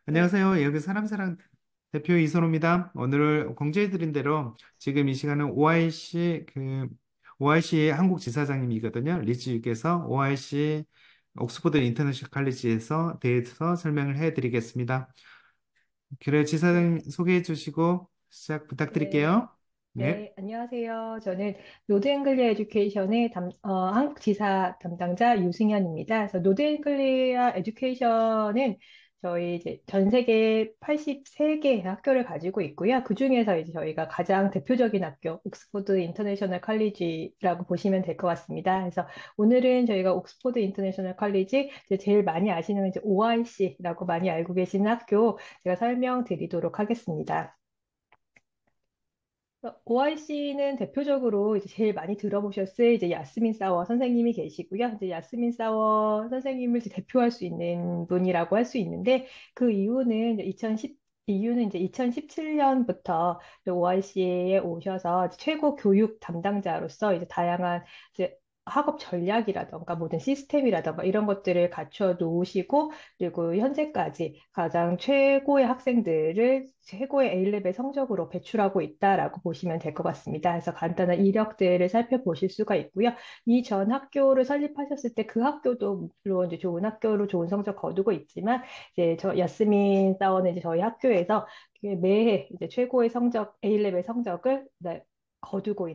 네, 안녕하세요. 여기 사람사랑 대표 이선호입니다. 오늘 공지해드린 대로 지금 이 시간은 OIC 한국 지사장님이거든요. 리츠유께서 OIC 옥스포드 인터내셔널 칼리지에서 대해서 설명을 해드리겠습니다. 그래, 네, 지사장님 소개해 주시고 시작 네, 부탁드릴게요. 네. 네, 안녕하세요. 저는 노드앵글리아 에듀케이션의 한국 지사 담당자 유승현입니다. 그래서 노드앵글리아 에듀케이션은 저희 이제 전 세계 83개 학교를 가지고 있고요. 그중에서 이제 저희가 가장 대표적인 학교, 옥스포드 인터내셔널 칼리지라고 보시면 될 것 같습니다. 그래서 오늘은 저희가 옥스포드 인터내셔널 칼리지, 이제 제일 많이 아시는 이제 OIC라고 많이 알고 계시는 학교 제가 설명드리도록 하겠습니다. OIC는 대표적으로 이제 제일 많이 들어보셨을 이제 야스민 사워 선생님이 계시고요. 이제 야스민 사워 선생님을 이제 대표할 수 있는 분이라고 할 수 있는데 그 이유는 이제 2017년부터 OIC에 오셔서 이제 최고 교육 담당자로서 이제 다양한 이제 학업 전략이라던가 모든 시스템이라던가 이런 것들을 갖춰 놓으시고 그리고 현재까지 가장 최고의 학생들을 최고의 A레벨 성적으로 배출하고 있다라고 보시면 될 것 같습니다. 그래서 간단한 이력들을 살펴보실 수가 있고요. 이 전 학교를 설립하셨을 때 그 학교도 물론 이제 좋은 학교로 좋은 성적 거두고 있지만 이제 저 야스민 사원은 이제 저희 학교에서 매해 이제 최고의 성적 A레벨 성적을 네, 거두고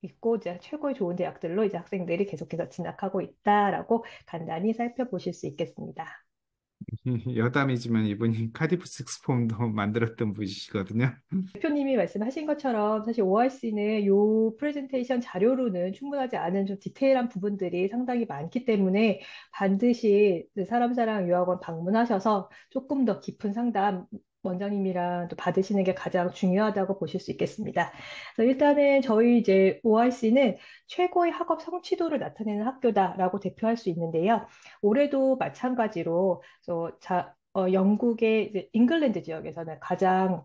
있고 이제 최고의 좋은 대학들로 이제 학생들이 계속해서 진학하고 있다라고 간단히 살펴보실 수 있겠습니다. 여담이지만 이분이 카디프 식스폼도 만들었던 분이시거든요. 대표님이 말씀하신 것처럼 사실 ORC는 요 프레젠테이션 자료로는 충분하지 않은 좀 디테일한 부분들이 상당히 많기 때문에 반드시 사람사랑 유학원 방문하셔서 조금 더 깊은 상담 원장님이랑 또 받으시는 게 가장 중요하다고 보실 수 있겠습니다. 그래서 일단은 저희 이제 ORC는 최고의 학업 성취도를 나타내는 학교다라고 대표할 수 있는데요. 올해도 마찬가지로 영국의 이제 잉글랜드 지역에서는 가장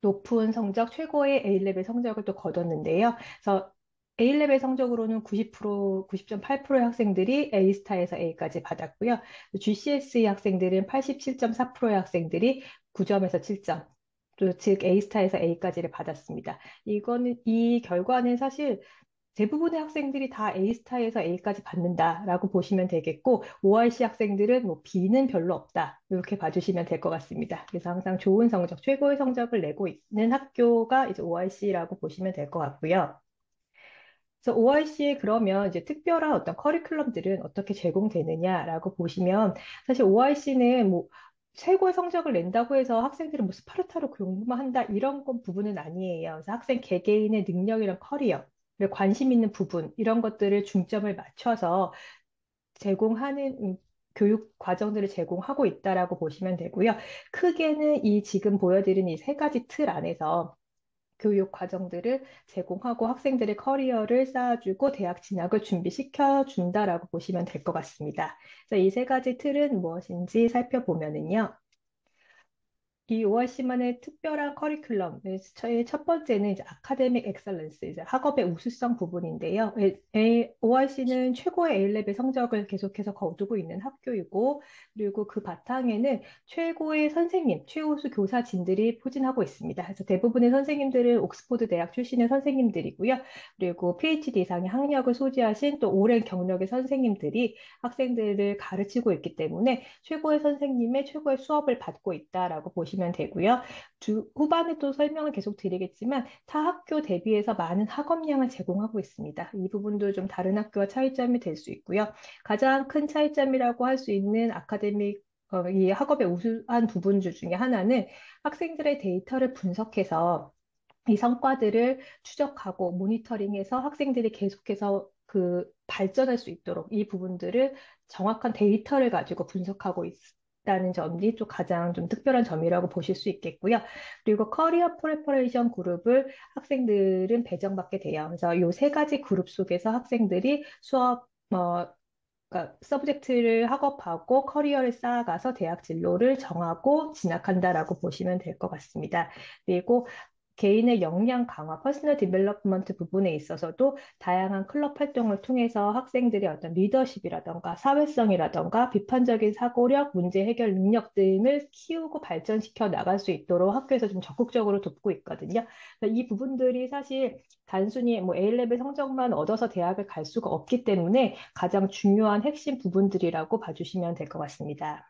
높은 성적, 최고의 A레벨 성적을 또 거뒀는데요. 그래서 A레벨 성적으로는 90%, 90.8%의 학생들이 A스타에서 A까지 받았고요. GCSE 학생들은 87.4%의 학생들이 9점에서 7점, 즉 A스타에서 A까지를 받았습니다. 이 결과는 사실 대부분의 학생들이 다 A스타에서 A까지 받는다라고 보시면 되겠고, ORC 학생들은 뭐 B는 별로 없다. 이렇게 봐주시면 될 것 같습니다. 그래서 항상 좋은 성적, 최고의 성적을 내고 있는 학교가 이제 ORC라고 보시면 될 것 같고요. 그래서 OIC에 그러면 이제 특별한 어떤 커리큘럼들은 어떻게 제공되느냐라고 보시면 사실 OIC는 뭐 최고의 성적을 낸다고 해서 학생들은 뭐 스파르타로 공부만 한다 이런 건 부분은 아니에요. 그래서 학생 개개인의 능력이랑 커리어, 그리고 관심 있는 부분 이런 것들을 중점을 맞춰서 제공하는 교육 과정들을 제공하고 있다라고 보시면 되고요. 크게는 이 지금 보여드린 이 세 가지 틀 안에서 교육 과정들을 제공하고 학생들의 커리어를 쌓아주고 대학 진학을 준비시켜 준다라고 보시면 될 것 같습니다. 그래서 이 세 가지 틀은 무엇인지 살펴보면은요. 이 ORC만의 특별한 커리큘럼, 저희 첫 번째는 이제 아카데믹 엑셀런스, 이제 학업의 우수성 부분인데요. ORC는 최고의 A레벨 성적을 계속해서 거두고 있는 학교이고, 그리고 그 바탕에는 최고의 선생님, 최우수 교사진들이 포진하고 있습니다. 그래서 대부분의 선생님들은 옥스포드 대학 출신의 선생님들이고요. 그리고 PhD 이상의 학력을 소지하신 또 오랜 경력의 선생님들이 학생들을 가르치고 있기 때문에 최고의 선생님의 최고의 수업을 받고 있다라고 보시면 되고요. 후반에 또 설명을 계속 드리겠지만 타 학교 대비해서 많은 학업량을 제공하고 있습니다. 이 부분도 좀 다른 학교와 차이점이 될 수 있고요. 가장 큰 차이점이라고 할 수 있는 이 학업의 우수한 부분 중에 하나는 학생들의 데이터를 분석해서 이 성과들을 추적하고 모니터링해서 학생들이 계속해서 그 발전할 수 있도록 이 부분들을 정확한 데이터를 가지고 분석하고 있다는 점이 또 가장 좀 특별한 점이라고 보실 수 있겠고요. 그리고 커리어 프레퍼레이션 그룹을 학생들은 배정받게 돼요. 그래서 이 세 가지 그룹 속에서 학생들이 그러니까 서브젝트를 학업하고 커리어를 쌓아가서 대학 진로를 정하고 진학한다라고 보시면 될 것 같습니다. 그리고 개인의 역량 강화, 퍼스널 디벨롭먼트 부분에 있어서도 다양한 클럽 활동을 통해서 학생들의 어떤 리더십이라던가 사회성이라던가 비판적인 사고력, 문제 해결 능력 등을 키우고 발전시켜 나갈 수 있도록 학교에서 좀 적극적으로 돕고 있거든요. 그래서 이 부분들이 사실 단순히 뭐 A레벨 성적만 얻어서 대학을 갈 수가 없기 때문에 가장 중요한 핵심 부분들이라고 봐주시면 될 것 같습니다.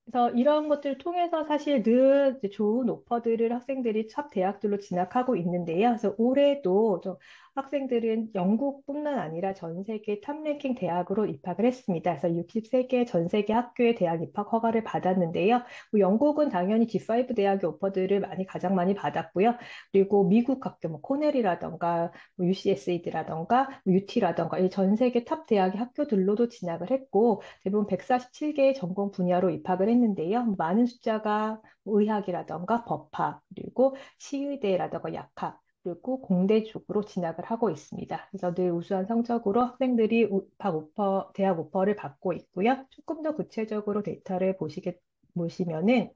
그래서 이런 것들을 통해서 사실 늘 이제 좋은 오퍼들을 학생들이 top 대학들로 진학하고 있는데요. 그래서 올해도 좀 학생들은 영국뿐만 아니라 전 세계 탑 랭킹 대학으로 입학을 했습니다. 그래서 63개 전 세계 학교의 대학 입학 허가를 받았는데요. 뭐 영국은 당연히 G5 대학의 오퍼들을 가장 많이 받았고요. 그리고 미국 학교, 뭐 코넬이라던가 뭐 UCSD라던가 UT라던가 이 전 세계 탑 대학의 학교들로도 진학을 했고 대부분 147개의 전공 분야로 입학을 했는데요. 많은 숫자가 의학이라던가 법학, 그리고 치의대라던가 약학, 그리고 공대 쪽으로 진학을 하고 있습니다. 그래서 늘 우수한 성적으로 학생들이 입학 오퍼, 대학 오퍼를 받고 있고요. 조금 더 구체적으로 데이터를 보시면은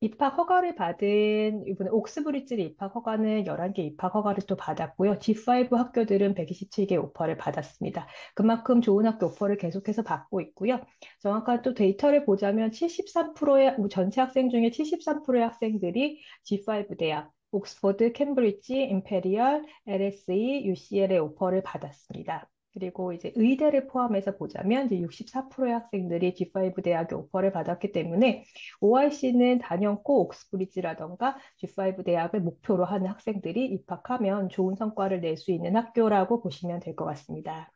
입학 허가를 받은 이번에 옥스브리지 입학 허가는 11개 입학 허가를 또 받았고요. G5 학교들은 127개 오퍼를 받았습니다. 그만큼 좋은 학교 오퍼를 계속해서 받고 있고요. 정확한 또 데이터를 보자면 73%의 전체 학생 중에 73%의 학생들이 G5 대학 옥스퍼드, 캠브리지, 임페리얼, LSE, UCL의 오퍼를 받았습니다. 그리고 이제 의대를 포함해서 보자면 이제 64%의 학생들이 G5 대학의 오퍼를 받았기 때문에 OIC는 단연 꼭 옥스브리지라던가 G5 대학을 목표로 하는 학생들이 입학하면 좋은 성과를 낼 수 있는 학교라고 보시면 될 것 같습니다.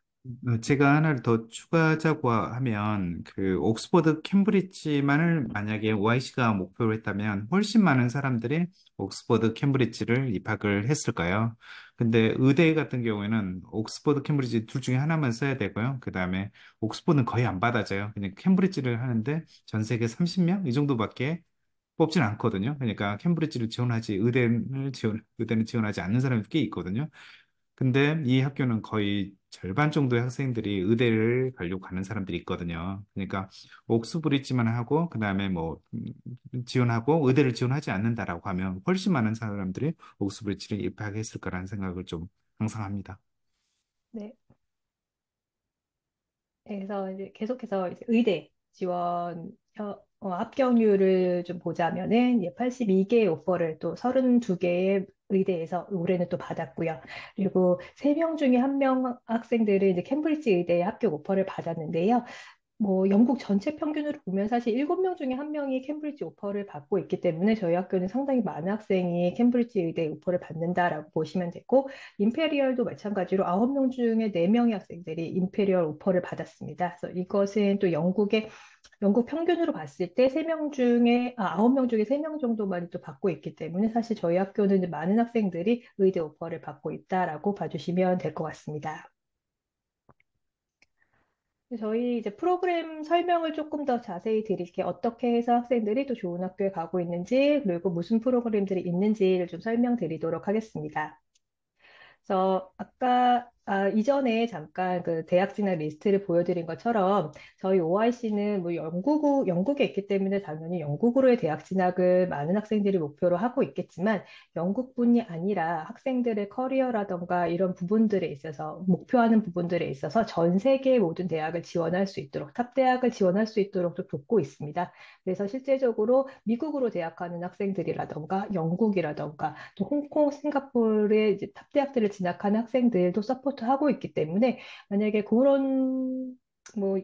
제가 하나를 더 추가하자고 하면, 그, 옥스퍼드, 캠브리지만을 만약에 OIC가 목표로 했다면, 훨씬 많은 사람들이 옥스퍼드, 캠브리지를 입학을 했을까요? 근데 의대 같은 경우에는 옥스퍼드, 캠브리지 둘 중에 하나만 써야 되고요. 그 다음에 옥스퍼드는 거의 안 받아져요. 그냥 캠브리지를 하는데 전 세계 30명? 이 정도밖에 뽑진 않거든요. 그러니까 캠브리지를 지원하지, 의대는 지원하지 않는 사람이 꽤 있거든요. 근데 이 학교는 거의 절반 정도의 학생들이 의대를 가려고 하는 사람들이 있거든요. 그러니까 옥스브리지만 하고 그다음에 뭐 지원하고 의대를 지원하지 않는다라고 하면 훨씬 많은 사람들이 옥스브리지를 입학했을 거라는 생각을 좀 항상 합니다. 네. 그래서 이제 계속해서 이제 의대 지원 합격률을 좀 보자면은 82개의 오퍼를 또 32개의 의대에서 올해는 또 받았고요. 그리고 3명 중에 1명 학생들은 이제 캠브리지 의대에 합격 오퍼를 받았는데요. 뭐 영국 전체 평균으로 보면 사실 7명 중에 1명이 캠브리지 오퍼를 받고 있기 때문에 저희 학교는 상당히 많은 학생이 캠브리지 의대 오퍼를 받는다라고 보시면 되고 임페리얼도 마찬가지로 9명 중에 4명의 학생들이 임페리얼 오퍼를 받았습니다. 그래서 이것은 또 영국 평균으로 봤을 때 9명 중에 3명 정도만 또 받고 있기 때문에 사실 저희 학교는 이제 많은 학생들이 의대 오퍼를 받고 있다라고 봐주시면 될 것 같습니다. 저희 이제 프로그램 설명을 조금 더 자세히 드릴게요. 어떻게 해서 학생들이 또 좋은 학교에 가고 있는지, 그리고 무슨 프로그램들이 있는지를 좀 설명드리도록 하겠습니다. 그래서 아까 이전에 잠깐 그 대학 진학 리스트를 보여드린 것처럼 저희 OIC는 뭐 영국에 있기 때문에 당연히 영국으로의 대학 진학을 많은 학생들이 목표로 하고 있겠지만 영국뿐이 아니라 학생들의 커리어라던가 이런 부분들에 있어서 목표하는 부분들에 있어서 전 세계의 모든 대학을 지원할 수 있도록 탑 대학을 지원할 수 있도록 또 돕고 있습니다. 그래서 실제적으로 미국으로 대학하는 학생들이라던가 영국이라던가 또 홍콩, 싱가포르의 이제 탑 대학들을 진학하는 학생들도 서포트하고 있기 때문에 만약에 그런 뭐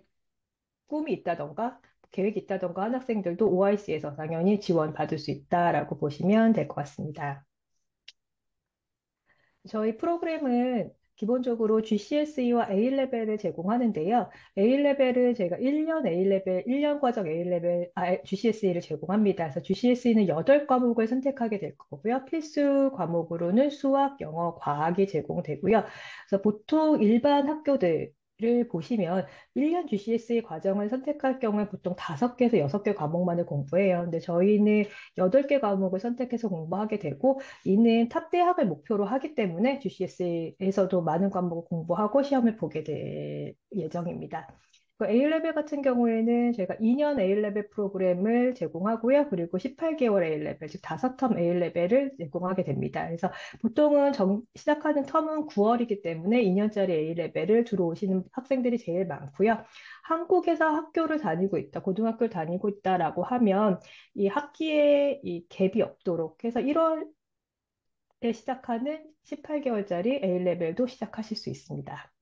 꿈이 있다던가 계획이 있다던가 하는 학생들도 OIC에서 당연히 지원받을 수 있다라고 보시면 될 것 같습니다. 저희 프로그램은 기본적으로 GCSE와 A레벨을 제공하는데요. A레벨은 저희가 1년 A레벨, 1년 과정 A레벨, GCSE를 제공합니다. 그래서 GCSE는 8과목을 선택하게 될 거고요. 필수 과목으로는 수학, 영어, 과학이 제공되고요. 그래서 보통 일반 학교들 를 보시면 1년 GCSE 과정을 선택할 경우에 보통 5개에서 6개 과목만을 공부해요. 근데 저희는 8개 과목을 선택해서 공부하게 되고 이는 탑 대학을 목표로 하기 때문에 GCSE에서도 많은 과목을 공부하고 시험을 보게 될 예정입니다. 그 A레벨 같은 경우에는 저희가 2년 A레벨 프로그램을 제공하고요. 그리고 18개월 A레벨, 즉 5텀 A레벨을 제공하게 됩니다. 그래서 보통은 시작하는 텀은 9월이기 때문에 2년짜리 A레벨을 들어오시는 학생들이 제일 많고요. 한국에서 학교를 다니고 있다, 고등학교를 다니고 있다라고 하면 이 학기에 이 갭이 없도록 해서 1월에 시작하는 18개월짜리 A레벨도 시작하실 수 있습니다.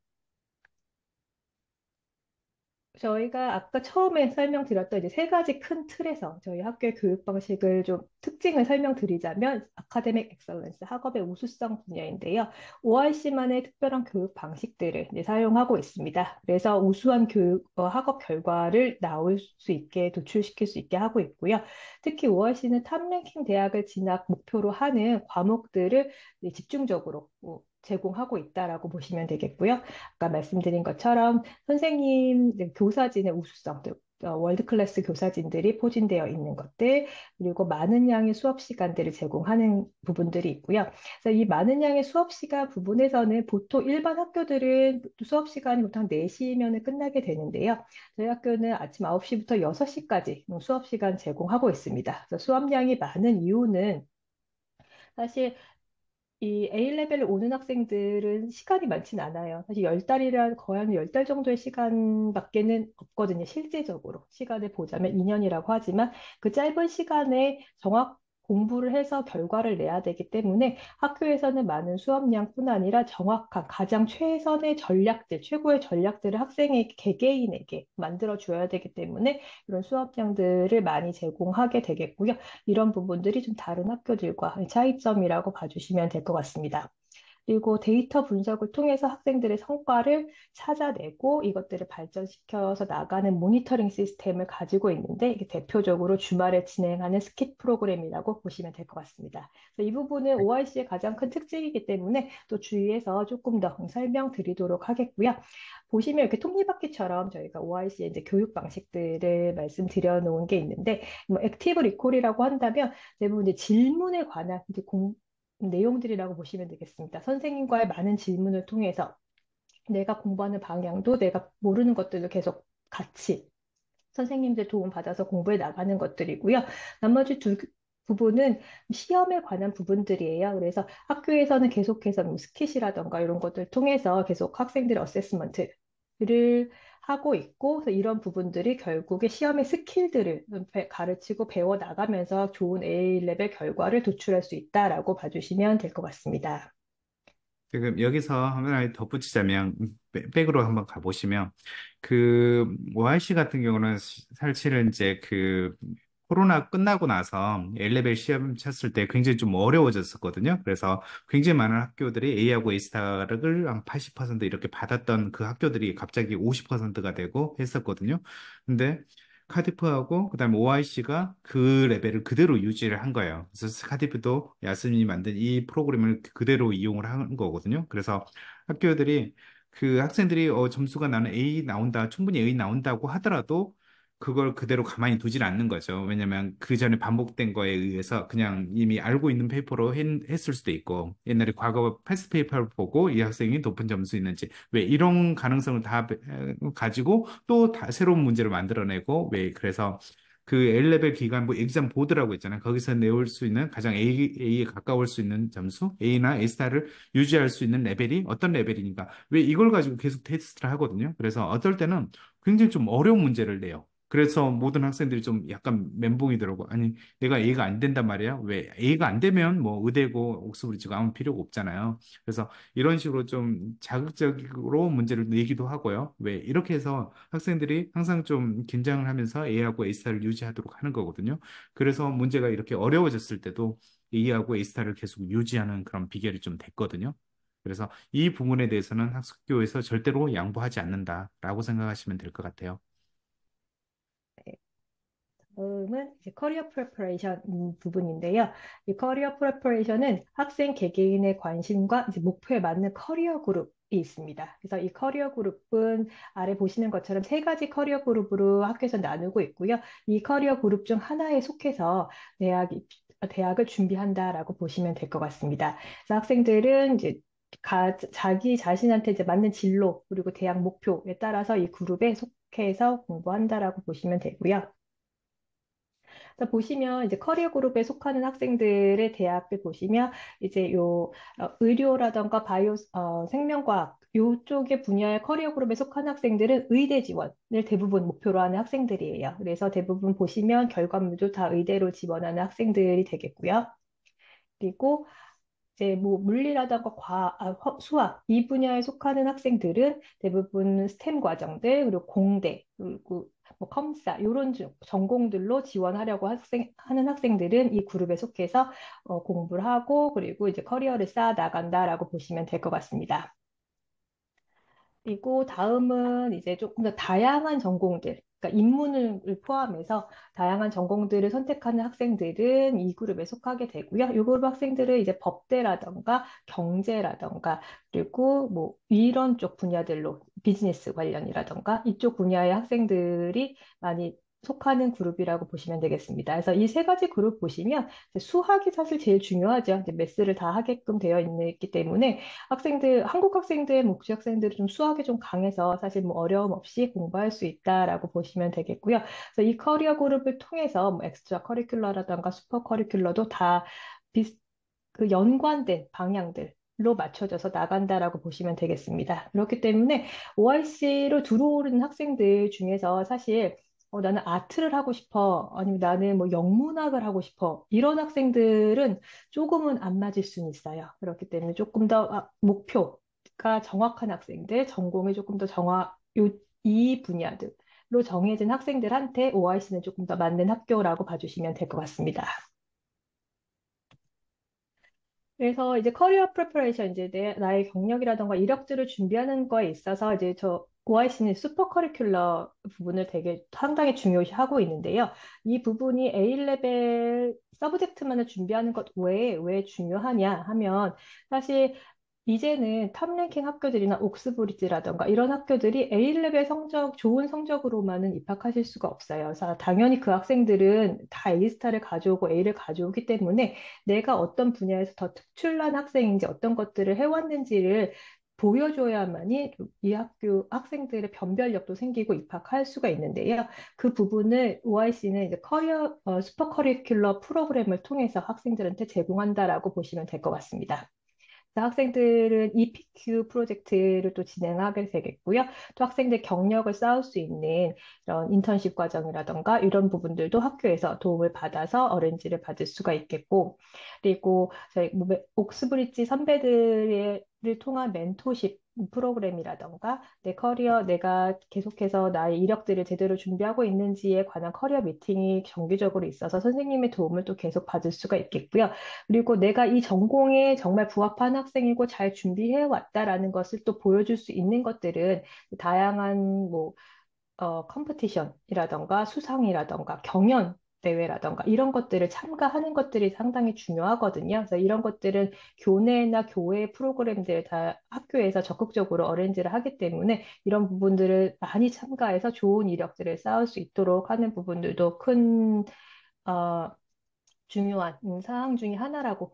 저희가 아까 처음에 설명드렸던 이제 세 가지 큰 틀에서 저희 학교의 교육 방식을 좀 특징을 설명드리자면 아카데믹 엑설런스, 학업의 우수성 분야인데요. OIC만의 특별한 교육 방식들을 이제 사용하고 있습니다. 그래서 우수한 학업 결과를 나올 수 있게 도출시킬 수 있게 하고 있고요. 특히 OIC는 탑랭킹 대학을 진학 목표로 하는 과목들을 이제 집중적으로 제공하고 있다라고 보시면 되겠고요. 아까 말씀드린 것처럼 선생님, 이제 교사진의 우수성, 월드 클래스 교사진들이 포진되어 있는 것들, 그리고 많은 양의 수업 시간들을 제공하는 부분들이 있고요. 그래서 이 많은 양의 수업 시간 부분에서는 보통 일반 학교들은 수업 시간이 보통 4시면 끝나게 되는데요. 저희 학교는 아침 9시부터 6시까지 수업 시간 제공하고 있습니다. 그래서 수업량이 많은 이유는 사실 이 A레벨을 오는 학생들은 시간이 많진 않아요. 사실 10달이란 거의 한 10달 정도의 시간밖에는 없거든요. 실제적으로. 시간을 보자면 2년이라고 하지만 그 짧은 시간에 정확 공부를 해서 결과를 내야 되기 때문에 학교에서는 많은 수업량뿐 아니라 정확한 가장 최선의 전략들, 최고의 전략들을 학생의 개개인에게 만들어 줘야 되기 때문에 이런 수업량들을 많이 제공하게 되겠고요. 이런 부분들이 좀 다른 학교들과 차이점이라고 봐주시면 될 것 같습니다. 그리고 데이터 분석을 통해서 학생들의 성과를 찾아내고 이것들을 발전시켜서 나가는 모니터링 시스템을 가지고 있는데 이게 대표적으로 주말에 진행하는 스킷 프로그램이라고 보시면 될 것 같습니다. 그래서 이 부분은 OIC의 가장 큰 특징이기 때문에 또 주의해서 조금 더 설명드리도록 하겠고요. 보시면 이렇게 톱니바퀴처럼 저희가 OIC의 이제 교육 방식들을 말씀드려 놓은 게 있는데 뭐 액티브 리콜이라고 한다면 대부분 이제 질문에 관한 이제 내용들이라고 보시면 되겠습니다. 선생님과의 많은 질문을 통해서 내가 공부하는 방향도 내가 모르는 것들도 계속 같이 선생님들 도움 받아서 공부해 나가는 것들이고요. 나머지 두 부분은 시험에 관한 부분들이에요. 그래서 학교에서는 계속해서 뭐 스킷이라던가 이런 것들 통해서 계속 학생들의 어세스먼트를 하고 있고, 그래서 이런 부분들이 결국에 시험의 스킬들을 가르치고 배워 나가면서 좋은 A레벨 결과를 도출할 수 있다라고 봐주시면 될 것 같습니다. 지금 여기서 하나 덧붙이자면 백으로 한번 가보시면 그 OIC 같은 경우는 사실은 이제 그 코로나 끝나고 나서 A레벨 시험 쳤을 때 굉장히 좀 어려워졌었거든요. 그래서 굉장히 많은 학교들이 A하고 A스타를 한 80% 이렇게 받았던 그 학교들이 갑자기 50%가 되고 했었거든요. 근데 카디프하고 그다음에 OIC가 그 레벨을 그대로 유지를 한 거예요. 그래서 카디프도 야스민이 만든 이 프로그램을 그대로 이용을 한 거거든요. 그래서 학교들이 그 학생들이 점수가 나는 A 나온다, 충분히 A 나온다고 하더라도 그걸 그대로 가만히 두질 않는 거죠. 왜냐면 그 전에 반복된 거에 의해서 그냥 이미 알고 있는 페이퍼로 했을 수도 있고 옛날에 과거 패스트 페이퍼를 보고 이 학생이 높은 점수 있는지 왜 이런 가능성을 다 가지고 또 새로운 문제를 만들어내고 왜 그래서 그 A레벨 기간 뭐 exam 보드라고 있잖아요. 거기서 내올 수 있는 가장 A에 가까울 수 있는 점수, A나 A스타를 유지할 수 있는 레벨이 어떤 레벨이니까 왜 이걸 가지고 계속 테스트를 하거든요. 그래서 어떨 때는 굉장히 좀 어려운 문제를 내요. 그래서 모든 학생들이 좀 약간 멘붕이더라고. 아니, 내가 A가 안 된단 말이야. 왜 A가 안 되면 뭐 의대고 옥스브리지고 아무 필요가 없잖아요. 그래서 이런 식으로 좀 자극적으로 문제를 내기도 하고요. 왜 이렇게 해서 학생들이 항상 좀 긴장을 하면서 A하고 A스타를 유지하도록 하는 거거든요. 그래서 문제가 이렇게 어려워졌을 때도 A하고 A스타를 계속 유지하는 그런 비결이 좀 됐거든요. 그래서 이 부분에 대해서는 학교에서 절대로 양보하지 않는다라고 생각하시면 될 것 같아요. 다음은 이제 커리어 프레퍼레이션 부분인데요. 이 커리어 프레퍼레이션은 학생 개개인의 관심과 이제 목표에 맞는 커리어 그룹이 있습니다. 그래서 이 커리어 그룹은 아래 보시는 것처럼 세 가지 커리어 그룹으로 학교에서 나누고 있고요. 이 커리어 그룹 중 하나에 속해서 대학을 준비한다라고 보시면 될 것 같습니다. 그래서 학생들은 이제 자기 자신한테 이제 맞는 진로 그리고 대학 목표에 따라서 이 그룹에 속해서 공부한다라고 보시면 되고요. 그래서 보시면 이제 커리어 그룹에 속하는 학생들의 대학을 보시면 이제 의료라던가 생명과학 요쪽의 분야의 커리어 그룹에 속한 학생들은 의대 지원을 대부분 목표로 하는 학생들이에요. 그래서 대부분 보시면 결과물도 다 의대로 지원하는 학생들이 되겠고요. 그리고 이제 뭐 물리라든가 수학 이 분야에 속하는 학생들은 대부분 스템 과정들 그리고 공대 그리고 뭐 컴사 이런 전공들로 지원하려고 하는 학생들은 이 그룹에 속해서 공부를 하고 그리고 이제 커리어를 쌓아 나간다라고 보시면 될 것 같습니다. 그리고 다음은 이제 조금 더 다양한 전공들, 그러니까 인문을 포함해서 다양한 전공들을 선택하는 학생들은 이 그룹에 속하게 되고요. 이 그룹 학생들은 이제 법대라던가 경제라던가 그리고 뭐 이런 쪽 분야들로 비즈니스 관련이라던가 이쪽 분야의 학생들이 많이 속하는 그룹이라고 보시면 되겠습니다. 그래서 이 세 가지 그룹 보시면 이제 수학이 사실 제일 중요하죠. 이제 매스를 다 하게끔 되어 있기 때문에 한국 학생들, 국제 학생들이 좀 수학이 좀 강해서 사실 뭐 어려움 없이 공부할 수 있다라고 보시면 되겠고요. 그래서 이 커리어 그룹을 통해서 뭐 엑스트라 커리큘러라든가 슈퍼 커리큘러도 다 그 연관된 방향들로 맞춰져서 나간다라고 보시면 되겠습니다. 그렇기 때문에 OIC로 들어오는 학생들 중에서 사실 나는 아트를 하고 싶어. 아니면 나는 뭐 영문학을 하고 싶어. 이런 학생들은 조금은 안 맞을 수는 있어요. 그렇기 때문에 조금 더 목표가 정확한 학생들, 전공이 조금 더 이 분야들로 정해진 학생들한테 OIC는 조금 더 맞는 학교라고 봐주시면 될 것 같습니다. 그래서 이제 커리어 프리퍼레이션 이제 나의 경력이라던가 이력들을 준비하는 거에 있어서 이제 저 OIC는 슈퍼 커리큘러 부분을 되게 상당히 중요시하고 있는데요. 이 부분이 A레벨 서브젝트만을 준비하는 것 외에 왜 중요하냐 하면 사실 이제는 탑랭킹 학교들이나 옥스브리지라던가 이런 학교들이 A레벨 좋은 성적으로만은 입학하실 수가 없어요. 그래서 당연히 그 학생들은 다 A스타를 가져오고 A를 가져오기 때문에 내가 어떤 분야에서 더 특출난 학생인지 어떤 것들을 해왔는지를 보여줘야만이 이 학교 학생들의 변별력도 생기고 입학할 수가 있는데요. 그 부분을 OIC는 이제 슈퍼 커리큘러 프로그램을 통해서 학생들한테 제공한다라고 보시면 될 것 같습니다. 학생들은 EPQ 프로젝트를 또 진행하게 되겠고요. 또 학생들 경력을 쌓을 수 있는 이런 인턴십 과정이라던가 이런 부분들도 학교에서 도움을 받아서 어렌지를 받을 수가 있겠고, 그리고 저희 옥스브리지 선배들을 통한 멘토십 프로그램이라던가 내 커리어 내가 계속해서 나의 이력들을 제대로 준비하고 있는지에 관한 커리어 미팅이 정기적으로 있어서 선생님의 도움을 또 계속 받을 수가 있겠고요. 그리고 내가 이 전공에 정말 부합한 학생이고 잘 준비해 왔다라는 것을 또 보여줄 수 있는 것들은 다양한 컴피티션이라던가 수상이라던가 경연 대회라던가 이런 것들을 참가하는 것들이 상당히 중요하거든요. 그래서 이런 것들은 교내나 교회 프로그램들 다 학교에서 적극적으로 어레인지를 하기 때문에 이런 부분들을 많이 참가해서 좋은 이력들을 쌓을 수 있도록 하는 부분들도 어, 중요한 사항 중에 하나라고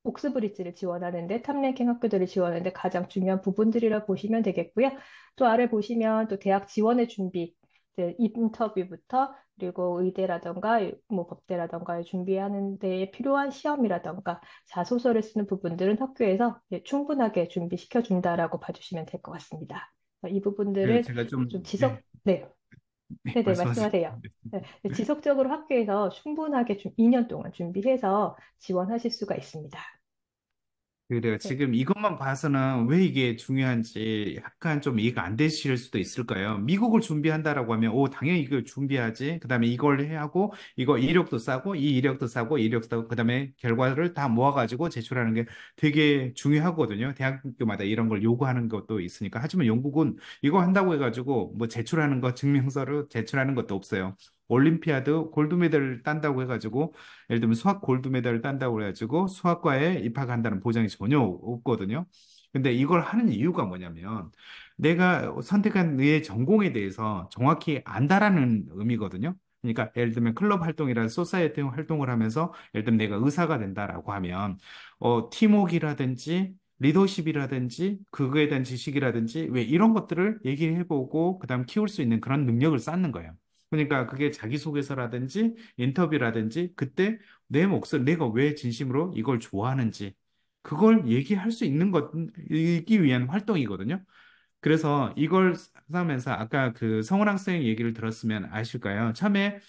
옥스브리지를 지원하는데 탑랭킹 학교들을 지원하는데 가장 중요한 부분들이라 보시면 되겠고요. 또 아래 보시면 또 대학 지원의 준비, 이제 인터뷰부터 그리고 의대라던가 뭐 법대라던가 준비하는 데 필요한 시험이라던가 자소서를 쓰는 부분들은 학교에서 충분하게 준비시켜 준다라고 봐주시면 될 것 같습니다. 이 네, 부분들은 제가 좀 네, 네, 네, 네네, 말씀하세요. 말씀하세요. 네, 지속적으로 학교에서 충분하게 2년 동안 준비해서 지원하실 수가 있습니다. 그래요. 네. 지금 이것만 봐서는 왜 이게 중요한지 약간 좀 이해가 안 되실 수도 있을까요? 미국을 준비한다라고 하면, 오, 당연히 이걸 준비하지. 그 다음에 이걸 해야 하고, 이거 이력도 싸고, 이 이력도 싸고, 이 이력도 싸고, 그 다음에 결과를 다 모아가지고 제출하는 게 되게 중요하거든요. 대학교마다 이런 걸 요구하는 것도 있으니까. 하지만 영국은 이거 한다고 해가지고, 뭐 제출하는 거, 증명서를 제출하는 것도 없어요. 올림피아드 골드메달을 딴다고 해가지고, 예를 들면 수학 골드메달을 딴다고 해가지고 수학과에 입학한다는 보장이 전혀 없거든요. 근데 이걸 하는 이유가 뭐냐면 내가 선택한 내 전공에 대해서 정확히 안다라는 의미거든요. 그러니까 예를 들면 클럽 활동이나 소사이어티 활동을 하면서 예를 들면 내가 의사가 된다라고 하면 팀워크라든지 리더십이라든지 그거에 대한 지식이라든지 왜 이런 것들을 얘기해보고 그다음 키울 수 있는 그런 능력을 쌓는 거예요. 그러니까 그게 자기소개서라든지 인터뷰라든지 그때 내 목소리, 내가 왜 진심으로 이걸 좋아하는지 그걸 얘기할 수 있는 것이기 위한 활동이거든요. 그래서 이걸 하면서 아까 그 성원 학생 얘기를 들었으면 아실까요? 처음에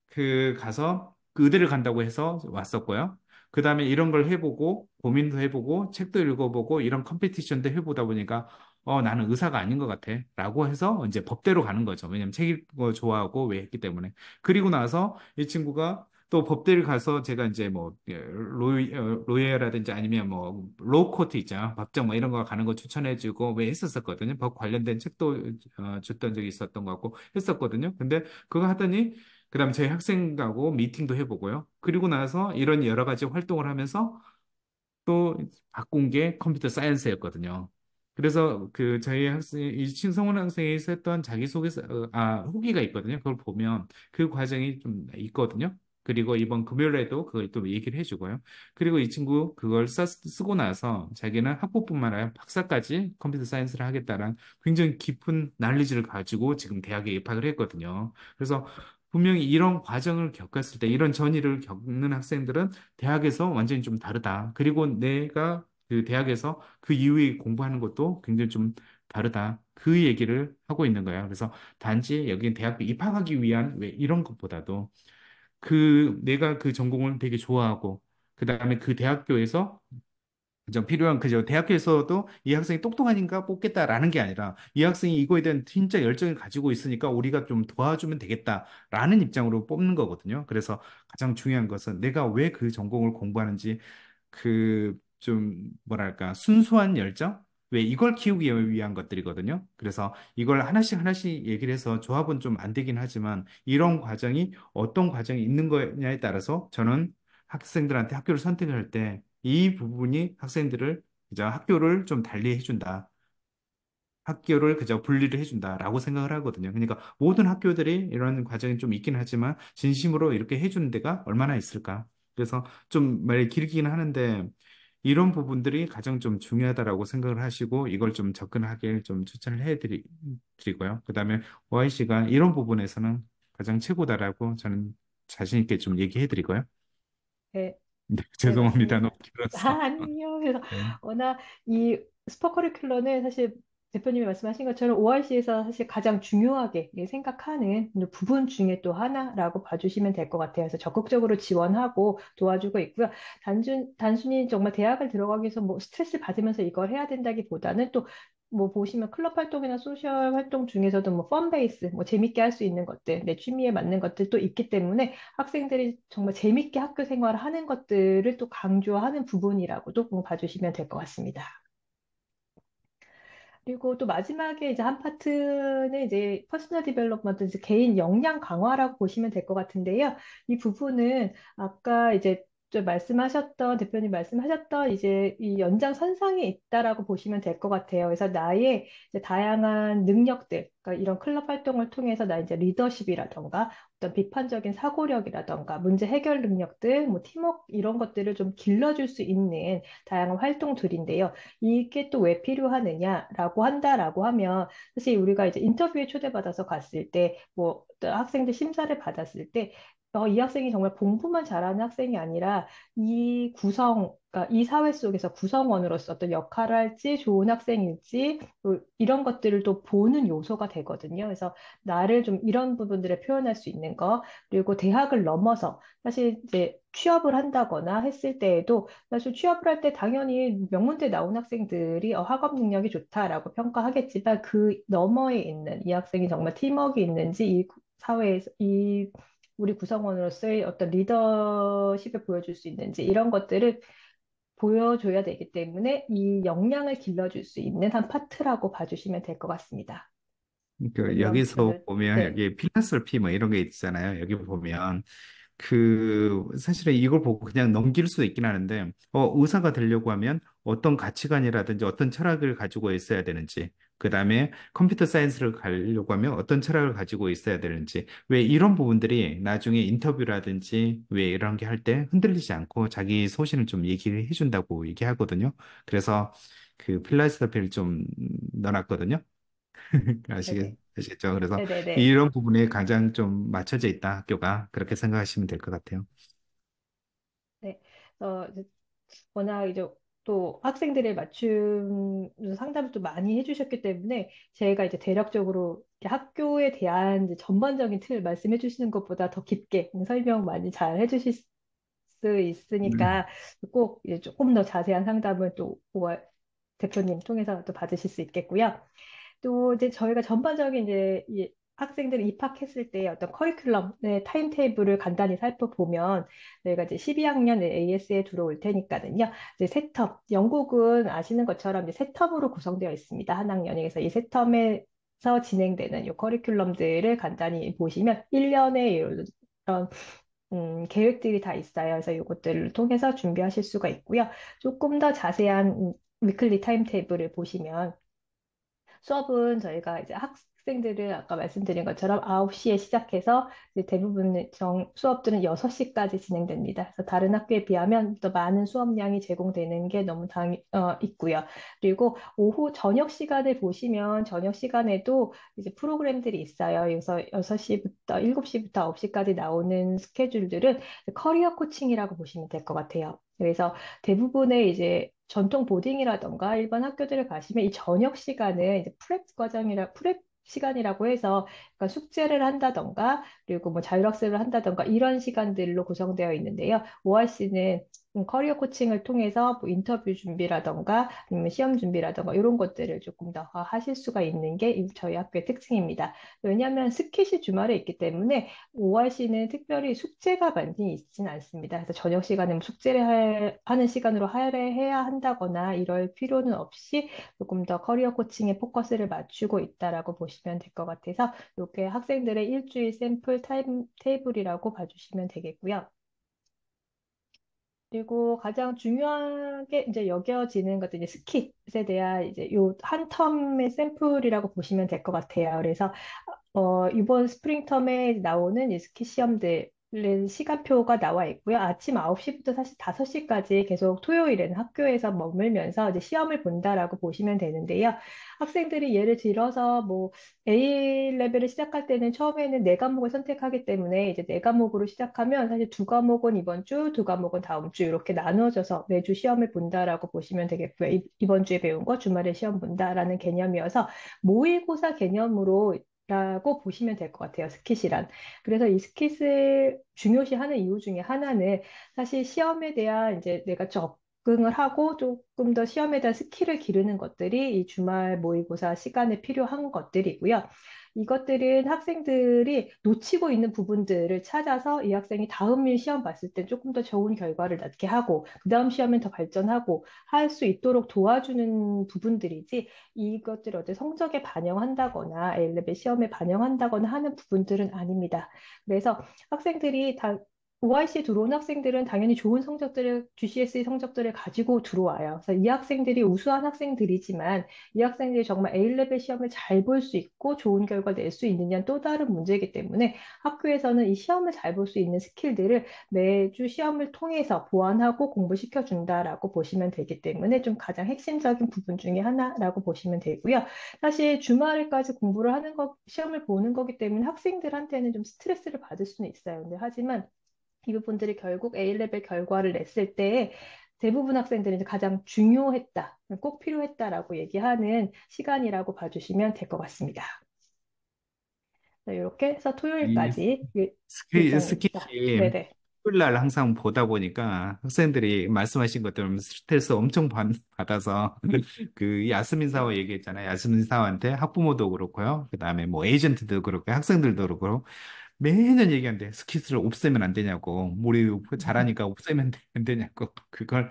그 가서 그 의대를 간다고 해서 왔었고요. 그 다음에 이런 걸 해보고 고민도 해보고 책도 읽어보고 이런 컴피티션도 해보다 보니까 나는 의사가 아닌 것 같아 라고 해서 이제 법대로 가는 거죠. 왜냐면 책 읽고 좋아하고 왜 했기 때문에. 그리고 나서 이 친구가 또 법대를 가서 제가 이제 뭐 로이어라든지 아니면 뭐 로코트 있잖아 법정 뭐 이런 거 가는 거 추천해주고 왜 했었었거든요. 법 관련된 책도 줬던 적이 있었던 것 같고 했었거든요. 근데 그거 하더니 그다음 저희 학생하고 미팅도 해보고요. 그리고 나서 이런 여러 가지 활동을 하면서 또 바꾼 게 컴퓨터 사이언스였거든요. 그래서 그 저희 학생 이 신성훈 학생이 했던 자기소개서 후기가 있거든요. 그걸 보면 그 과정이 좀 있거든요. 그리고 이번 금요일에도 그걸 또 얘기를 해주고요. 그리고 이 친구 그걸 쓰고 나서 자기는 학부뿐만 아니라 박사까지 컴퓨터 사이언스를 하겠다는 굉장히 깊은 난리지를 가지고 지금 대학에 입학을 했거든요. 그래서 분명히 이런 과정을 겪었을 때 이런 전이를 겪는 학생들은 대학에서 완전히 좀 다르다. 그리고 내가 그 대학에서 그 이후에 공부하는 것도 굉장히 좀 다르다. 그 얘기를 하고 있는 거야. 그래서 단지 여기 대학교 입학하기 위한 왜 이런 것보다도 그 내가 그 전공을 되게 좋아하고 그다음에 그 대학교에서 좀 필요한 그죠. 대학교에서도 이 학생이 똑똑하니까 뽑겠다라는 게 아니라 이 학생이 이거에 대한 진짜 열정을 가지고 있으니까 우리가 좀 도와주면 되겠다라는 입장으로 뽑는 거거든요. 그래서 가장 중요한 것은 내가 왜 그 전공을 공부하는지 그 좀 뭐랄까 순수한 열정? 왜 이걸 키우기 위한 것들이거든요. 그래서 이걸 하나씩 하나씩 얘기를 해서 조합은 좀 안 되긴 하지만 이런 과정이 어떤 과정이 있는 거냐에 따라서 저는 학생들한테 학교를 선택할 때 이 부분이 학생들을 그저 학교를 좀 달리 해준다. 학교를 그저 분리를 해준다라고 생각을 하거든요. 그러니까 모든 학교들이 이런 과정이 좀 있긴 하지만 진심으로 이렇게 해주는 데가 얼마나 있을까? 그래서 좀 말이 길긴 하는데 이런 부분들이 가장 좀 중요하다라고 생각을 하시고 이걸 좀 접근하길 좀 추천을 드리고요. 그다음에 Y씨가 이런 부분에서는 가장 최고다라고 저는 자신 있게 좀 얘기해 드리고요. 네, 네, 네, 죄송합니다. 너무 맞습니다. 길었어. 아니요. 그래서 네. 워낙 이 스포 커리큘럼은 사실 대표님이 말씀하신 것처럼 ORC에서 사실 가장 중요하게 생각하는 부분 중에 또 하나라고 봐주시면 될 것 같아요. 그래서 적극적으로 지원하고 도와주고 있고요. 단순히 정말 대학을 들어가기 위해서 뭐 스트레스 받으면서 이걸 해야 된다기보다는 또 뭐 보시면 클럽 활동이나 소셜 활동 중에서도 뭐 펀베이스, 뭐 재밌게 할 수 있는 것들, 내 취미에 맞는 것들도 있기 때문에 학생들이 정말 재밌게 학교 생활을 하는 것들을 또 강조하는 부분이라고도 봐주시면 될 것 같습니다. 그리고 또 마지막에 이제 한 파트는 이제 퍼스널 디벨롭먼트, 이제 개인 역량 강화라고 보시면 될 것 같은데요. 이 부분은 아까 이제 좀 말씀하셨던, 대표님 말씀하셨던 이제 이 연장선상에 있다라고 보시면 될 것 같아요. 그래서 나의 이제 다양한 능력들, 그러니까 이런 클럽 활동을 통해서 나 이제 리더십이라던가 어떤 비판적인 사고력이라던가 문제 해결 능력들, 뭐 팀워크 이런 것들을 좀 길러줄 수 있는 다양한 활동들인데요. 이게 또 왜 필요하느냐라고 한다라고 하면 사실 우리가 이제 인터뷰에 초대받아서 갔을 때 뭐 학생들 심사를 받았을 때 이 학생이 정말 공부만 잘하는 학생이 아니라 이 그러니까 이 사회 속에서 구성원으로서 어떤 역할을 할지 좋은 학생일지 또 이런 것들을 또 보는 요소가 되거든요. 그래서 나를 좀 이런 부분들을 표현할 수 있는 거 그리고 대학을 넘어서 사실 이제 취업을 한다거나 했을 때에도 사실 취업을 할 때 당연히 명문대 나온 학생들이 학업 능력이 좋다라고 평가하겠지만 그 너머에 있는 이 학생이 정말 팀워크 있는지 이 사회에서 이 우리 구성원으로서의 어떤 리더십을 보여줄 수 있는지 이런 것들을 보여줘야 되기 때문에 이 역량을 길러줄 수 있는 한 파트라고 봐주시면 될 것 같습니다. 그래서 그 이런 여기서 부분을 보면 네. 여기 필라솔피 뭐 이런 게 있잖아요. 여기 보면 그 사실은 이걸 보고 그냥 넘길 수도 있긴 하는데 의사가 되려고 하면 어떤 가치관이라든지 어떤 철학을 가지고 있어야 되는지 그다음에 컴퓨터 사이언스를 가려고 하면 어떤 철학을 가지고 있어야 되는지 왜 이런 부분들이 나중에 인터뷰라든지 왜 이런 게 할 때 흔들리지 않고 자기 소신을 좀 얘기를 해준다고 얘기하거든요. 그래서 그 필라델피아를 좀 넣어놨거든요. 네네. 아시겠죠? 그래서 네네네. 이런 부분에 가장 좀 맞춰져 있다, 학교가. 그렇게 생각하시면 될 것 같아요. 네. 이제 워낙 이제 또 학생들의 맞춤 상담을 또 많이 해주셨기 때문에 제가 이제 대략적으로 이렇게 학교에 대한 이제 전반적인 틀 말씀해 주시는 것보다 더 깊게 설명 많이 잘 해주실 수 있으니까 꼭 이제 조금 더 자세한 상담을 또 대표님 통해서 또 받으실 수 있겠고요. 또 이제 저희가 전반적인 이제 이 학생들이 입학했을 때 어떤 커리큘럼의 타임테이블을 간단히 살펴보면 저희가 이제 12학년 AS에 들어올 테니까는요. 이제 세 텀, 영국은 아시는 것처럼 이제 세 텀으로 구성되어 있습니다. 한 학년이. 그래서 이 세 텀에서 진행되는 이 커리큘럼들을 간단히 보시면 1년에 이런 계획들이 다 있어요. 그래서 이것들을 통해서 준비하실 수가 있고요. 조금 더 자세한 위클리 타임테이블을 보시면 수업은 저희가 이제 학생들을 아까 말씀드린 것처럼 9시에 시작해서 이제 대부분 수업들은 6시까지 진행됩니다. 그래서 다른 학교에 비하면 더 많은 수업량이 제공되는 게 너무 있고요. 그리고 오후 저녁 시간을 보시면 저녁 시간에도 이제 프로그램들이 있어요. 그래서 6시부터 7시부터 9시까지 나오는 스케줄들은 커리어 코칭이라고 보시면 될 것 같아요. 그래서 대부분의 이제 전통 보딩이라던가 일반 학교들을 가시면 이 저녁 시간은 이제 프렙 시간이라고 해서 약간 숙제를 한다던가 그리고 뭐 자율학습을 한다던가 이런 시간들로 구성되어 있는데요. ORC는 커리어 코칭을 통해서 뭐 인터뷰 준비라던가 아니면 시험 준비라던가 이런 것들을 조금 더 하실 수가 있는 게 저희 학교의 특징입니다. 왜냐하면 스킷이 주말에 있기 때문에 ORC는 특별히 숙제가 많이 있지는 않습니다. 그래서 저녁 시간에 뭐 하는 시간으로 할애해야 한다거나 이럴 필요는 없이 조금 더 커리어 코칭에 포커스를 맞추고 있다라고 보시면 될 것 같아서 이렇게 학생들의 일주일 샘플 타임 테이블이라고 봐주시면 되겠고요. 그리고 가장 중요하게 이제 여겨지는 것도 이제 스킷에 대한 이제 요 한 텀의 샘플이라고 보시면 될 것 같아요. 그래서 이번 스프링 텀에 나오는 이 스키 시험들 시간표가 나와 있고요. 아침 9시부터 사실 5시까지 계속 토요일에는 학교에서 머물면서 이제 시험을 본다라고 보시면 되는데요. 학생들이 예를 들어서 뭐 A 레벨을 시작할 때는 처음에는 네 과목을 선택하기 때문에 이제 네 과목으로 시작하면 사실 두 과목은 이번 주, 두 과목은 다음 주 이렇게 나눠져서 매주 시험을 본다라고 보시면 되겠고요. 이번 주에 배운 거 주말에 시험 본다라는 개념이어서 모의고사 개념으로 라고 보시면 될 것 같아요. 스킷이란. 그래서 이 스킷을 중요시하는 이유 중에 하나는 사실 시험에 대한 이제 내가 적응을 하고 조금 더 시험에 대한 스킬을 기르는 것들이 이 주말 모의고사 시간에 필요한 것들이고요. 이것들은 학생들이 놓치고 있는 부분들을 찾아서 이 학생이 다음 일 시험 봤을 때 조금 더 좋은 결과를 낳게 하고, 그 다음 시험엔 더 발전하고 할 수 있도록 도와주는 부분들이지, 이것들을 어떤 성적에 반영한다거나 A레벨 시험에 반영한다거나 하는 부분들은 아닙니다. 그래서 학생들이 다 OIC에 들어온 학생들은 당연히 좋은 성적들을, GCSE 성적들을 가지고 들어와요. 그래서 이 학생들이 우수한 학생들이지만 이 학생들이 정말 A레벨 시험을 잘 볼 수 있고 좋은 결과를 낼 수 있느냐는 또 다른 문제이기 때문에 학교에서는 이 시험을 잘 볼 수 있는 스킬들을 매주 시험을 통해서 보완하고 공부시켜 준다라고 보시면 되기 때문에 좀 가장 핵심적인 부분 중에 하나라고 보시면 되고요. 사실 주말에까지 공부를 하는 시험을 보는 거기 때문에 학생들한테는 좀 스트레스를 받을 수는 있어요. 근데 하지만 이 부분들이 결국 A레벨 결과를 냈을 때 대부분 학생들이 이제 가장 중요했다, 꼭 필요했다라고 얘기하는 시간이라고 봐주시면 될 것 같습니다. 이렇게 해서 이 토요일까지 일정입니다. 스킷이 네네. 토요일 날 항상 보다 보니까 학생들이 말씀하신 것처럼 스트레스 엄청 받아서 그 야스민 사와 네. 얘기했잖아요. 야스민 사와한테 학부모도 그렇고요. 그다음에 뭐 에이전트도 그렇고 학생들도 그렇고 매년 얘기하는데 스킷을 없애면 안 되냐고. 우리 잘하니까 없애면 안 되냐고. 그걸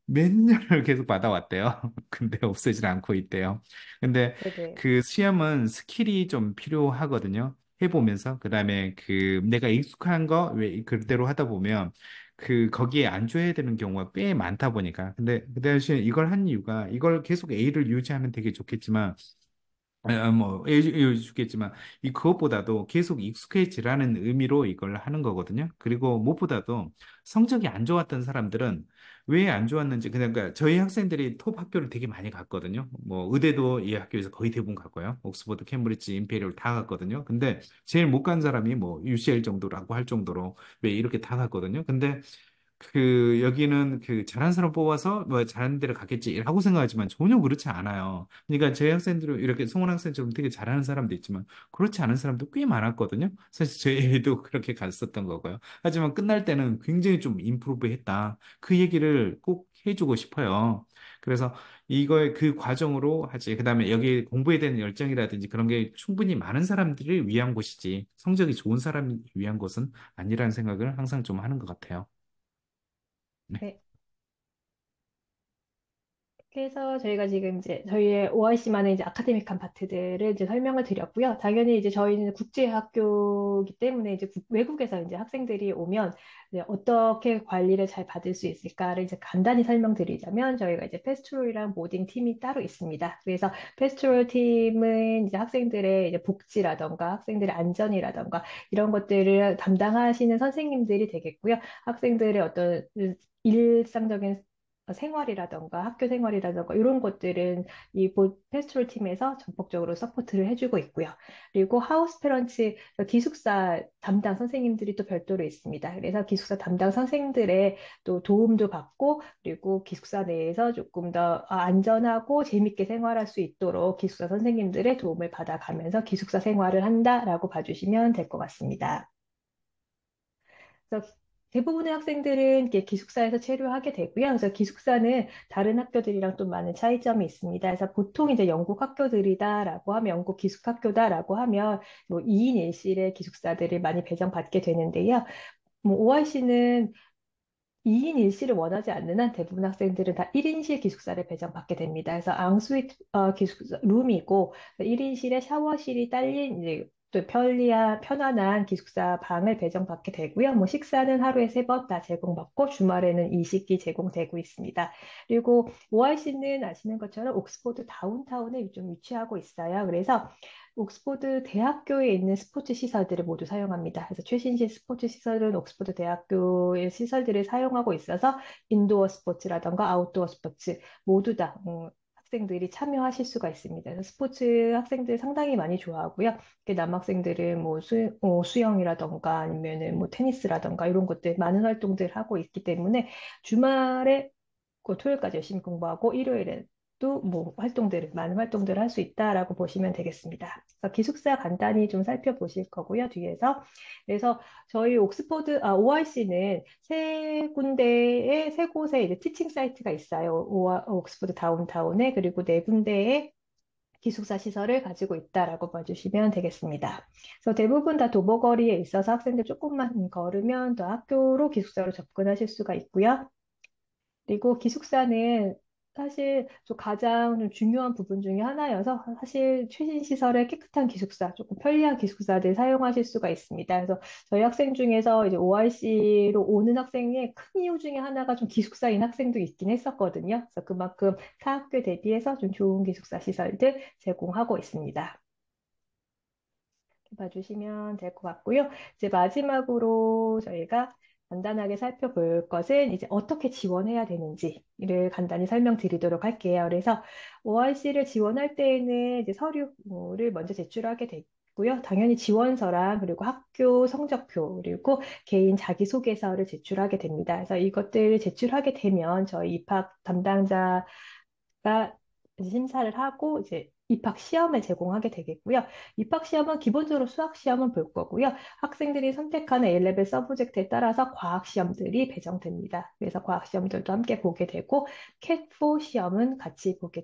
몇 년을 계속 받아왔대요. 근데 없애질 않고 있대요. 근데 네네. 그 시험은 스킬이 좀 필요하거든요. 해보면서. 그다음에 그 내가 익숙한 거 왜 그대로 하다 보면 그 거기에 안 줘야 되는 경우가 꽤 많다 보니까. 근데 그 대신 이걸 한 이유가 이걸 계속 A를 유지하면 되게 좋겠지만 뭐, 해주겠지만, 그것보다도 계속 익숙해지라는 의미로 이걸 하는 거거든요. 그리고 무엇보다도 성적이 안 좋았던 사람들은 왜 안 좋았는지, 그러니까 저희 학생들이 톱 학교를 되게 많이 갔거든요. 뭐, 의대도 이 학교에서 거의 대부분 갔고요. 옥스퍼드, 캠브리지, 임페리얼 다 갔거든요. 근데 제일 못 간 사람이 뭐, UCL 정도라고 할 정도로 왜 이렇게 다 갔거든요. 근데 여기는 잘하는 사람 뽑아서 뭐 잘하는 데를 갔겠지라고 생각하지만 전혀 그렇지 않아요. 그러니까 제 학생들은 이렇게 송원 학생처럼 되게 잘하는 사람도 있지만 그렇지 않은 사람도 꽤 많았거든요. 사실 저희 애도 그렇게 갔었던 거고요. 하지만 끝날 때는 굉장히 좀 임프루브 했다. 그 얘기를 꼭 해주고 싶어요. 그래서 이거의 그 과정으로 하지. 그다음에 여기 공부에 대한 열정이라든지 그런 게 충분히 많은 사람들을 위한 곳이지. 성적이 좋은 사람이 위한 곳은 아니라는 생각을 항상 좀 하는 것 같아요. 네. 네. 그래서 저희가 지금 이제 저희의 OIC만의 이제 아카데믹한 파트들을 이제 설명을 드렸고요. 당연히 이제 저희는 국제학교이기 때문에 이제 외국에서 이제 학생들이 오면 이제 어떻게 관리를 잘 받을 수 있을까를 이제 간단히 설명드리자면 저희가 이제 페스트롤이랑 모딩 팀이 따로 있습니다. 그래서 페스트롤 팀은 이제 학생들의 이제 복지라던가 학생들의 안전이라던가 이런 것들을 담당하시는 선생님들이 되겠고요. 학생들의 어떤 일상적인 생활이라던가 학교 생활이라던가 이런 것들은 이 페스트롤 팀에서 전폭적으로 서포트를 해주고 있고요. 그리고 하우스 페런츠 기숙사 담당 선생님들이 또 별도로 있습니다. 그래서 기숙사 담당 선생들의 또 도움도 받고 그리고 기숙사 내에서 조금 더 안전하고 재밌게 생활할 수 있도록 기숙사 선생님들의 도움을 받아가면서 기숙사 생활을 한다라고 봐주시면 될 것 같습니다. 그래서 대부분의 학생들은 이렇게 기숙사에서 체류하게 되고요. 그래서 기숙사는 다른 학교들이랑 또 많은 차이점이 있습니다. 그래서 보통 이제 영국 학교들이다라고 하면 영국 기숙학교다라고 하면 뭐 2인 1실의 기숙사들을 많이 배정받게 되는데요. 뭐 OIC는 2인 1실을 원하지 않는 한 대부분 학생들은 다 1인실 기숙사를 배정받게 됩니다. 그래서 앙스위트 기숙사 룸이고 1인실에 샤워실이 딸린 이제 또 편안한 기숙사 방을 배정받게 되고요. 뭐 식사는 하루에 3번 다 제공받고 주말에는 이식이 제공되고 있습니다. 그리고 OIC는 아시는 것처럼 옥스포드 다운타운에 좀 위치하고 있어요. 그래서 옥스포드 대학교에 있는 스포츠 시설들을 모두 사용합니다. 그래서 최신식 스포츠 시설은 옥스포드 대학교의 시설들을 사용하고 있어서 인도어 스포츠라던가 아웃도어 스포츠 모두 다 학생들이 참여하실 수가 있습니다. 그래서 스포츠 학생들 상당히 많이 좋아하고요. 남학생들은 뭐 수영이라던가 아니면은 뭐 테니스라던가 이런 것들 많은 활동들 하고 있기 때문에 주말에 토요일까지 열심히 공부하고 일요일에 또 뭐 많은 활동들을 할 수 있다라고 보시면 되겠습니다. 그래서 기숙사 간단히 좀 살펴보실 거고요, 뒤에서. 그래서 저희 OIC는 세 곳에 이제 티칭 사이트가 있어요. 옥스포드 다운타운에, 그리고 네 군데의 기숙사 시설을 가지고 있다라고 봐주시면 되겠습니다. 그래서 대부분 다 도보거리에 있어서 학생들 조금만 걸으면 더 학교로 기숙사로 접근하실 수가 있고요. 그리고 기숙사는 사실 좀 가장 좀 중요한 부분 중에 하나여서 사실 최신 시설의 깨끗한 기숙사, 조금 편리한 기숙사들 사용하실 수가 있습니다. 그래서 저희 학생 중에서 이제 OIC로 오는 학생의 큰 이유 중에 하나가 좀 기숙사인 학생도 있긴 했었거든요. 그래서 그만큼 타 학교 대비해서 좀 좋은 기숙사 시설들 제공하고 있습니다. 봐주시면 될 것 같고요. 이제 마지막으로 저희가 간단하게 살펴볼 것은 이제 어떻게 지원해야 되는지를 간단히 설명드리도록 할게요. 그래서 OIC를 지원할 때에는 이제 서류를 먼저 제출하게 되고요. 당연히 지원서랑 그리고 학교 성적표 그리고 개인 자기소개서를 제출하게 됩니다. 그래서 이것들을 제출하게 되면 저희 입학 담당자가 이제 심사를 하고 이제 입학 시험을 제공하게 되겠고요. 입학 시험은 기본적으로 수학 시험은 볼 거고요. 학생들이 선택하는 A레벨 서브젝트에 따라서 과학 시험들이 배정됩니다. 그래서 과학 시험들도 함께 보게 되고 캣4 시험은 같이 보게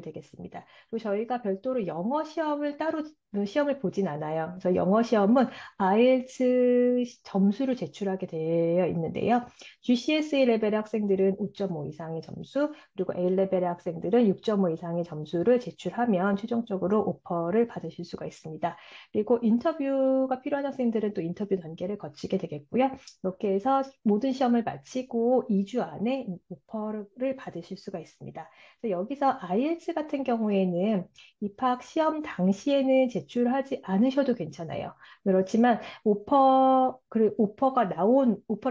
되겠습니다. 그리고 저희가 별도로 영어 시험을 따로 시험을 보진 않아요. 그래서 영어 시험은 IELTS 점수를 제출하게 되어 있는데요. GCSE 레벨의 학생들은 5.5 이상의 점수, 그리고 A레벨의 학생들은 6.5 이상의 점수를 제출하면 최종적으로 오퍼를 받으실 수가 있습니다. 그리고 인터뷰가 필요한 학생들은 또 인터뷰 단계를 거치게 되겠고요. 이렇게 해서 모든 시험을 마치고 2주 안에 오퍼를 받으실 수가 있습니다. 그래서 여기서 IELTS 같은 경우에는 입학 시험 당시에는 제출하지 않으셔도 괜찮아요. 그렇지만 오퍼를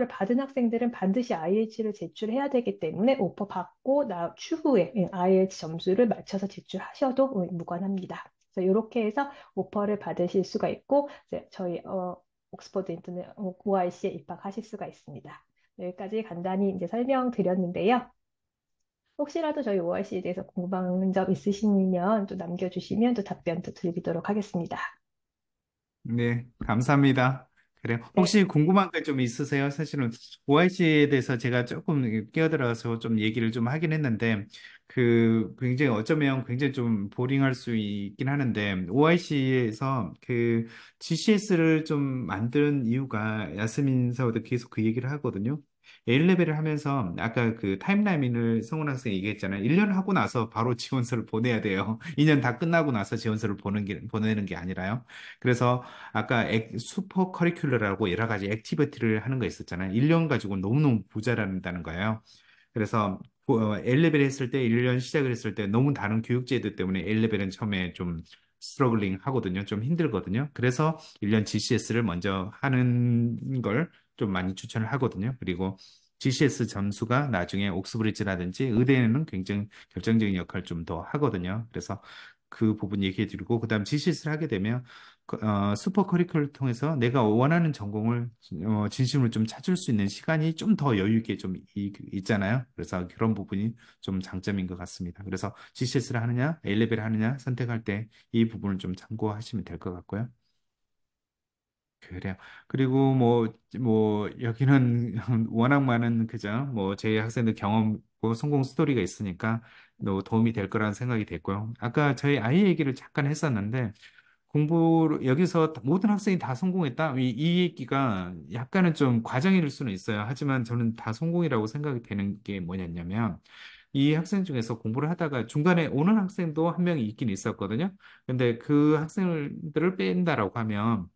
받은 학생들은 반드시 IELTS를 제출해야 되기 때문에 오퍼 받고 추후에 IELTS 점수를 맞춰서 제출하셔도 무관합니다. 그래서 이렇게 해서 오퍼를 받으실 수가 있고, 이제 저희 옥스퍼드 인터넷 OIC에 입학하실 수가 있습니다. 여기까지 간단히 이제 설명드렸는데요. 혹시라도 저희 OIC에 대해서 궁금한 점 있으시면 또 남겨주시면 또 답변 또 드리도록 하겠습니다. 네, 감사합니다. 그래요. 네, 혹시 궁금한 거 좀 있으세요? 사실은 OIC에 대해서 제가 조금 끼어들어서 좀 얘기를 좀 하긴 했는데, 굉장히 어쩌면 굉장히 좀 보링할 수 있긴 하는데, OIC에서 GCS를 좀 만든 이유가 야스민 사원도 계속 그 얘기를 하거든요. A레벨을 하면서 아까 그 타임라인을 성훈 학생이 얘기했잖아요. 1년 하고 나서 바로 지원서를 보내야 돼요. 2년 다 끝나고 나서 지원서를 보내는 게 아니라요. 그래서 아까 슈퍼 커리큘러라고 여러 가지 액티비티를 하는 거 있었잖아요. 1년 가지고 너무너무 부자란다는 거예요. 그래서 A레벨 했을 때 1년 시작을 했을 때 너무 다른 교육제도 때문에 A레벨은 처음에 좀 스트러글링 하거든요. 좀 힘들거든요. 그래서 1년 GCS를 먼저 하는 걸 좀 많이 추천을 하거든요. 그리고 GCS 점수가 나중에 옥스브리지라든지 의대에는 굉장히 결정적인 역할을 좀 더 하거든요. 그래서 그 부분 얘기해 드리고, 그다음 GCS를 하게 되면 슈퍼 커리큘을 통해서 내가 원하는 전공을 진심으로 좀 찾을 수 있는 시간이 좀 더 여유 있게 좀 있잖아요. 그래서 그런 부분이 좀 장점인 것 같습니다. 그래서 GCS를 하느냐, A레벨을 하느냐 선택할 때 이 부분을 좀 참고하시면 될 것 같고요. 그래요. 그리고 여기는 워낙 많은, 그죠? 제 학생들 경험, 성공 스토리가 있으니까 도움이 될 거라는 생각이 됐고요. 아까 저희 아이 얘기를 잠깐 했었는데, 여기서 모든 학생이 다 성공했다? 이 얘기가 약간은 좀 과장일 수는 있어요. 하지만 저는 다 성공이라고 생각이 되는 게 뭐냐면, 이 학생 중에서 공부를 하다가 중간에 오는 학생도 한 명이 있긴 있었거든요. 근데 그 학생들을 뺀다라고 하면,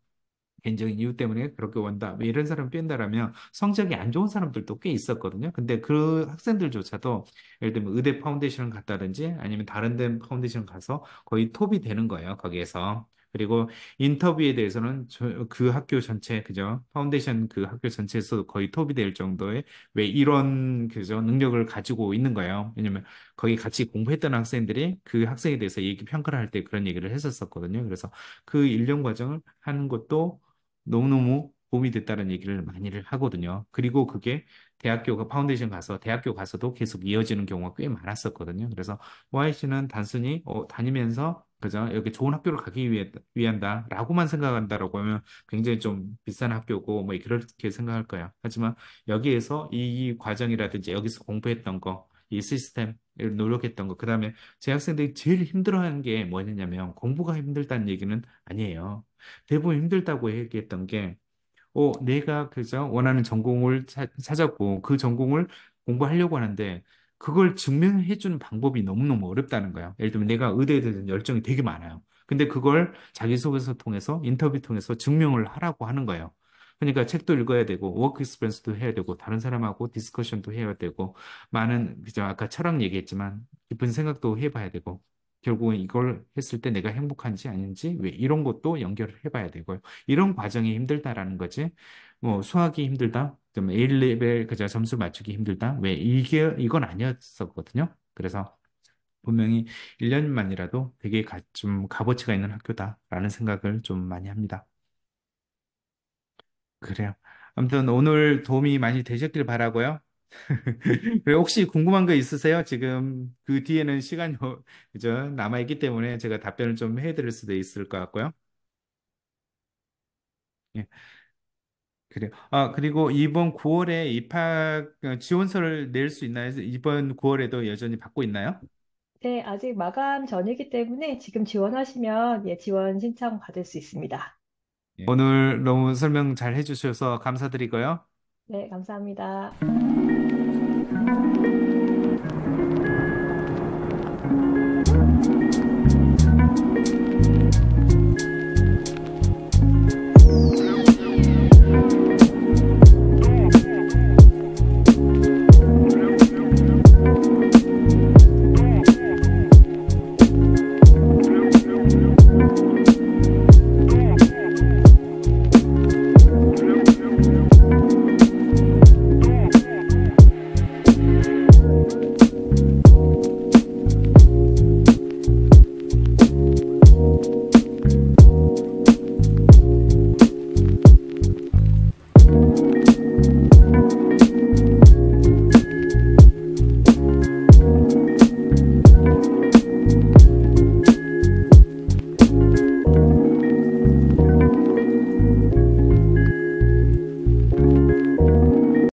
개인적인 이유 때문에 그렇게 원다. 뭐 이런 사람 뺀다라면 성적이 안 좋은 사람들도 꽤 있었거든요. 근데 그 학생들조차도 예를 들면 의대 파운데이션을 갔다든지 아니면 다른 데 파운데이션 가서 거의 톱이 되는 거예요. 거기에서. 그리고 인터뷰에 대해서는 그 학교 전체, 그죠? 파운데이션 그 학교 전체에서 거의 톱이 될 정도의 왜 이런, 그죠? 능력을 가지고 있는 거예요. 왜냐면 거기 같이 공부했던 학생들이 그 학생에 대해서 평가를 할 때 그런 얘기를 했었었거든요. 그래서 그 일련 과정을 하는 것도 너무너무 도움이 됐다는 얘기를 많이를 하거든요. 그리고 그게 파운데이션 가서 대학교 가서도 계속 이어지는 경우가 꽤 많았었거든요. 그래서 YC는 단순히 다니면서 그죠? 여기 좋은 학교를 위한다라고만 생각한다라고 하면 굉장히 좀 비싼 학교고 뭐 그렇게 생각할 거야. 하지만 여기에서 이 과정이라든지 여기서 공부했던 거, 이 시스템 노력했던 거, 그다음에 제 학생들이 제일 힘들어하는 게 뭐냐면 공부가 힘들다는 얘기는 아니에요. 대부분 힘들다고 얘기했던 게, 내가 그저 원하는 전공을 찾았고, 그 전공을 공부하려고 하는데, 그걸 증명해 주는 방법이 너무너무 어렵다는 거예요. 예를 들면 내가 의대에 대한 열정이 되게 많아요. 근데 그걸 자기소개서 통해서, 인터뷰 통해서 증명을 하라고 하는 거예요. 그러니까 책도 읽어야 되고, 워크 익스피리언스도 해야 되고, 다른 사람하고 디스커션도 해야 되고, 그저 아까 철학 얘기했지만, 깊은 생각도 해봐야 되고, 결국은 이걸 했을 때 내가 행복한지 아닌지 왜 이런 것도 연결을 해봐야 되고요. 이런 과정이 힘들다라는 거지. 수학이 힘들다. 좀 A레벨 그저 점수 맞추기 힘들다. 왜 이건 아니었었거든요. 그래서 분명히 1년만이라도 되게 좀 값어치가 있는 학교다라는 생각을 좀 많이 합니다. 그래요. 아무튼 오늘 도움이 많이 되셨길 바라고요. 그리고 혹시 궁금한 거 있으세요? 지금 그 뒤에는 시간이 그죠? 남아있기 때문에 제가 답변을 좀 해드릴 수도 있을 것 같고요. 예, 그래요. 그리고 이번 9월에 입학 지원서를 낼 수 있나요? 이번 9월에도 여전히 받고 있나요? 네, 아직 마감 전이기 때문에 지금 지원하시면 지원 신청 받을 수 있습니다. 예. 오늘 너무 설명 잘 해주셔서 감사드리고요. 네, 감사합니다.